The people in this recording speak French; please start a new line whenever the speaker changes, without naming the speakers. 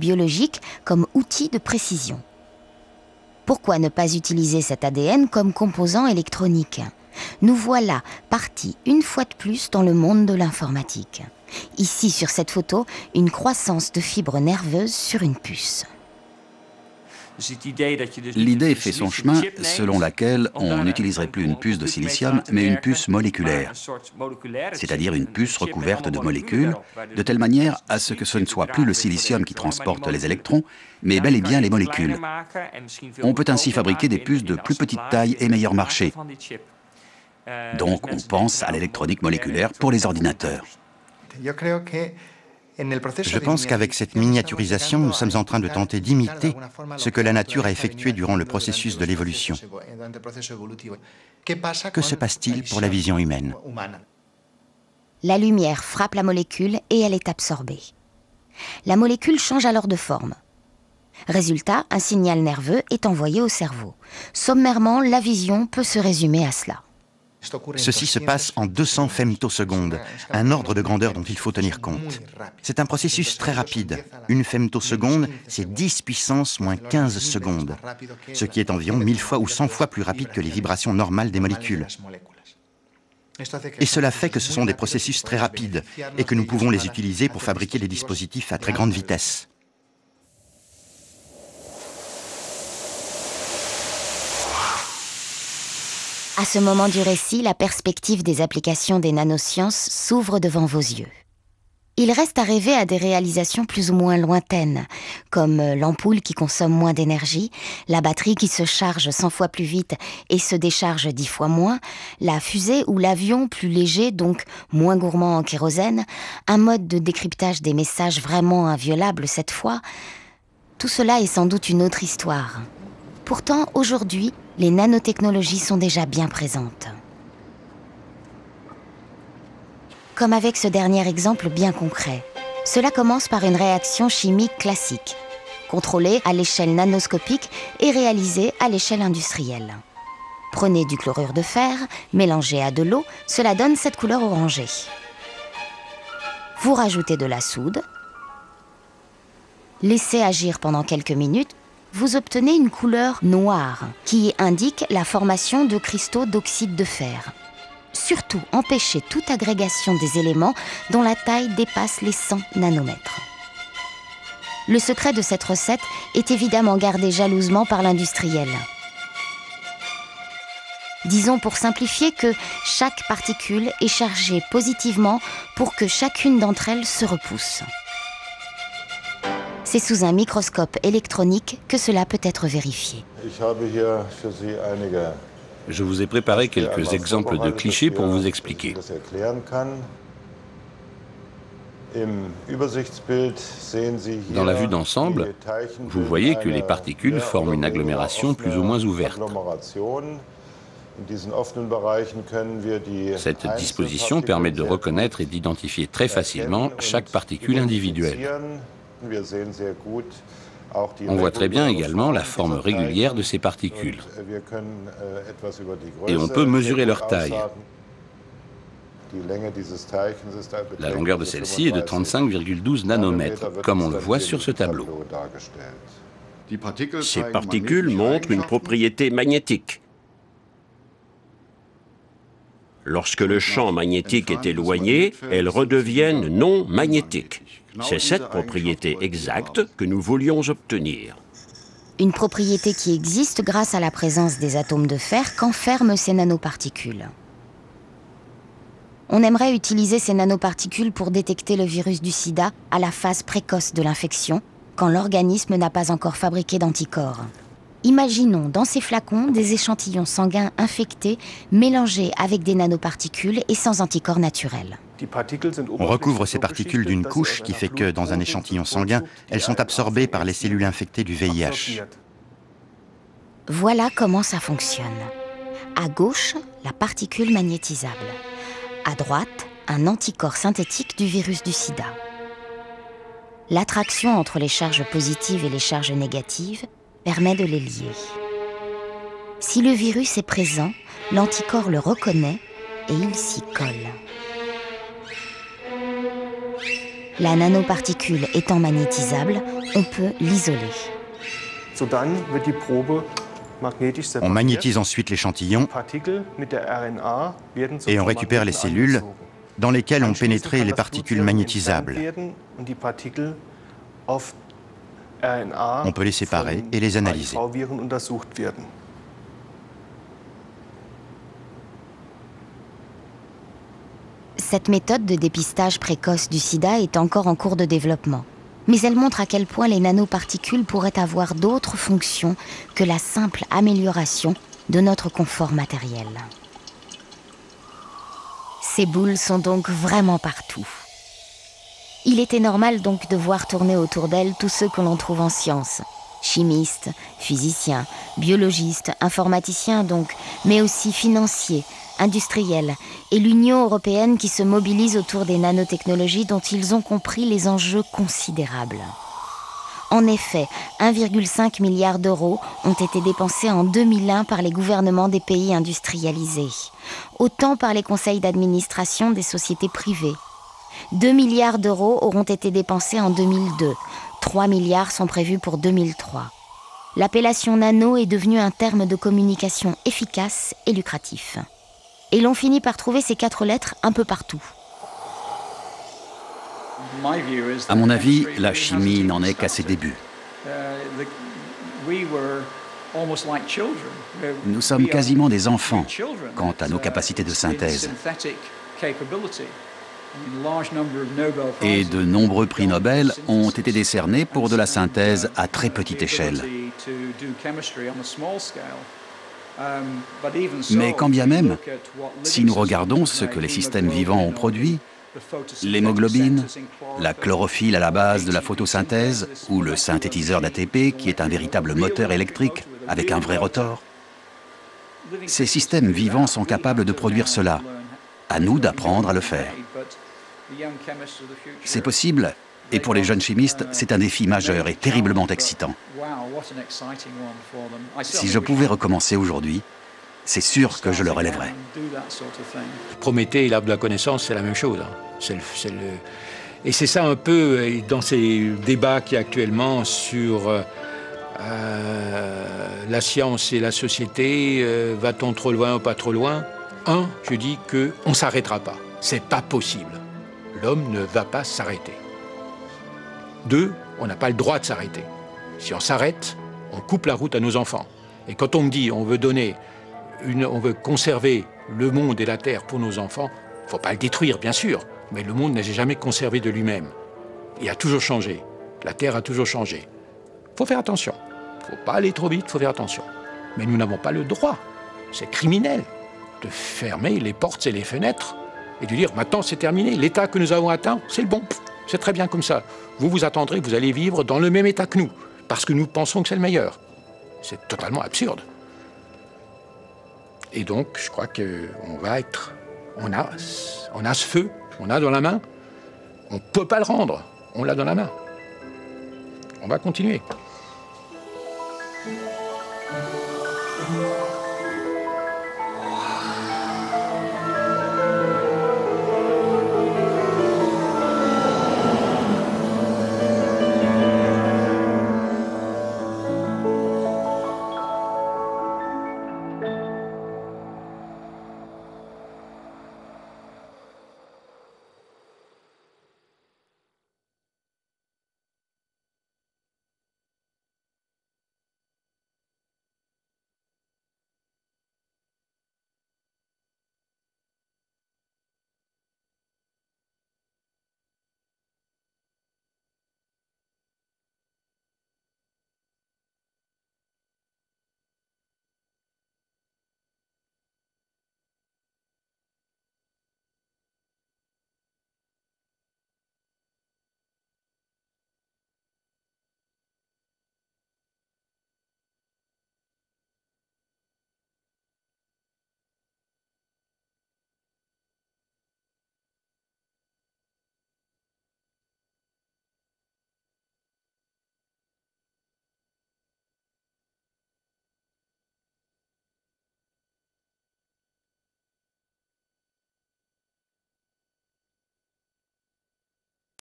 biologique comme outil de précision. Pourquoi ne pas utiliser cet ADN comme composant électronique? Nous voilà partis une fois de plus dans le monde de l'informatique. Ici, sur cette photo, une croissance de fibres nerveuses sur une puce.
L'idée fait son chemin selon laquelle on n'utiliserait plus une puce de silicium, mais une puce moléculaire, c'est-à-dire une puce recouverte de molécules, de telle manière à ce que ce ne soit plus le silicium qui transporte les électrons, mais bel et bien les molécules. On peut ainsi fabriquer des puces de plus petite taille et meilleur marché. Donc on pense à l'électronique moléculaire pour les ordinateurs.
Je pense qu'avec cette miniaturisation, nous sommes en train de tenter d'imiter ce que la nature a effectué durant le processus de l'évolution. Que se passe-t-il pour la vision humaine?
La lumière frappe la molécule et elle est absorbée. La molécule change alors de forme. Résultat, un signal nerveux est envoyé au cerveau. Sommairement, la vision peut se résumer à cela.
Ceci se passe en 200 femtosecondes, un ordre de grandeur dont il faut tenir compte. C'est un processus très rapide. Une femtoseconde, c'est 10 puissance moins 15 secondes, ce qui est environ 1000 fois ou 100 fois plus rapide que les vibrations normales des molécules. Et cela fait que ce sont des processus très rapides et que nous pouvons les utiliser pour fabriquer des dispositifs à très grande vitesse.
À ce moment du récit, la perspective des applications des nanosciences s'ouvre devant vos yeux. Il reste à rêver à des réalisations plus ou moins lointaines, comme l'ampoule qui consomme moins d'énergie, la batterie qui se charge 100 fois plus vite et se décharge 10 fois moins, la fusée ou l'avion plus léger, donc moins gourmand en kérosène, un mode de décryptage des messages vraiment inviolable cette fois. Tout cela est sans doute une autre histoire. Pourtant, aujourd'hui, les nanotechnologies sont déjà bien présentes. Comme avec ce dernier exemple bien concret. Cela commence par une réaction chimique classique, contrôlée à l'échelle nanoscopique et réalisée à l'échelle industrielle. Prenez du chlorure de fer, mélangez à de l'eau, cela donne cette couleur orangée. Vous rajoutez de la soude, laissez agir pendant quelques minutes, vous obtenez une couleur noire qui indique la formation de cristaux d'oxyde de fer. Surtout, empêchez toute agrégation des éléments dont la taille dépasse les 100 nanomètres. Le secret de cette recette est évidemment gardé jalousement par l'industriel. Disons pour simplifier que chaque particule est chargée positivement pour que chacune d'entre elles se repousse. C'est sous un microscope électronique que cela peut être vérifié.
Je vous ai préparé quelques exemples de clichés pour vous expliquer. Dans la vue d'ensemble, vous voyez que les particules forment une agglomération plus ou moins ouverte. Cette disposition permet de reconnaître et d'identifier très facilement chaque particule individuelle. On voit très bien également la forme régulière de ces particules. Et on peut mesurer leur taille. La longueur de celle-ci est de 35,12 nanomètres, comme on le voit sur ce tableau.
Ces particules montrent une propriété magnétique. Lorsque le champ magnétique est éloigné, elles redeviennent non magnétiques. C'est cette propriété exacte que nous voulions obtenir.
Une propriété qui existe grâce à la présence des atomes de fer qu'enferment ces nanoparticules. On aimerait utiliser ces nanoparticules pour détecter le virus du sida à la phase précoce de l'infection, quand l'organisme n'a pas encore fabriqué d'anticorps. Imaginons dans ces flacons des échantillons sanguins infectés mélangés avec des nanoparticules et sans anticorps naturels.
On recouvre ces particules d'une couche qui fait que, dans un échantillon sanguin, elles sont absorbées par les cellules infectées du VIH.
Voilà comment ça fonctionne. À gauche, la particule magnétisable. À droite, un anticorps synthétique du virus du sida. L'attraction entre les charges positives et les charges négatives permet de les lier. Si le virus est présent, l'anticorps le reconnaît et il s'y colle. La nanoparticule étant magnétisable, on peut l'isoler.
On magnétise ensuite l'échantillon et on récupère les cellules dans lesquelles ont pénétré les particules magnétisables. On peut les séparer et les analyser.
Cette méthode de dépistage précoce du sida est encore en cours de développement. Mais elle montre à quel point les nanoparticules pourraient avoir d'autres fonctions que la simple amélioration de notre confort matériel. Ces boules sont donc vraiment partout. Il était normal donc de voir tourner autour d'elles tous ceux que l'on trouve en sciences. Chimistes, physiciens, biologistes, informaticiens donc, mais aussi financiers, industriels, et l'Union européenne qui se mobilise autour des nanotechnologies dont ils ont compris les enjeux considérables. En effet, 1,5 milliard d'euros ont été dépensés en 2001 par les gouvernements des pays industrialisés, autant par les conseils d'administration des sociétés privées. 2 milliards d'euros auront été dépensés en 2002, 3 milliards sont prévus pour 2003. L'appellation nano est devenue un terme de communication efficace et lucratif. Et l'on finit par trouver ces 4 lettres un peu partout.
À mon avis, la chimie n'en est qu'à ses débuts. Nous sommes quasiment des enfants quant à nos capacités de synthèse. Et de nombreux prix Nobel ont été décernés pour de la synthèse à très petite échelle. Mais quand bien même, si nous regardons ce que les systèmes vivants ont produit, l'hémoglobine, la chlorophylle à la base de la photosynthèse ou le synthétiseur d'ATP qui est un véritable moteur électrique avec un vrai rotor, ces systèmes vivants sont capables de produire cela. À nous d'apprendre à le faire. C'est possible, et pour les jeunes chimistes, c'est un défi majeur et terriblement excitant. Si je pouvais recommencer aujourd'hui, c'est sûr que je le relèverais.
Prométhée et l'arbre de la connaissance, c'est la même chose. Et c'est ça un peu, dans ces débats qu'il y a actuellement sur la science et la société, va-t-on trop loin ou pas trop loin? Je dis qu'on ne s'arrêtera pas. C'est pas possible. L'homme ne va pas s'arrêter. 2, on n'a pas le droit de s'arrêter. Si on s'arrête, on coupe la route à nos enfants. Et quand on me dit on veut conserver le monde et la Terre pour nos enfants, il ne faut pas le détruire, bien sûr, mais le monde n'a jamais conservé de lui-même. Il a toujours changé. La Terre a toujours changé. Il faut faire attention. Il ne faut pas aller trop vite, il faut faire attention. Mais nous n'avons pas le droit. C'est criminel de fermer les portes et les fenêtres et de dire maintenant c'est terminé, l'état que nous avons atteint, c'est le bon, c'est très bien comme ça. Vous vous attendrez, vous allez vivre dans le même état que nous, parce que nous pensons que c'est le meilleur. C'est totalement absurde. Et donc, je crois qu'on va être... On a ce feu, on a dans la main, on ne peut pas le rendre, on l'a dans la main. On va continuer.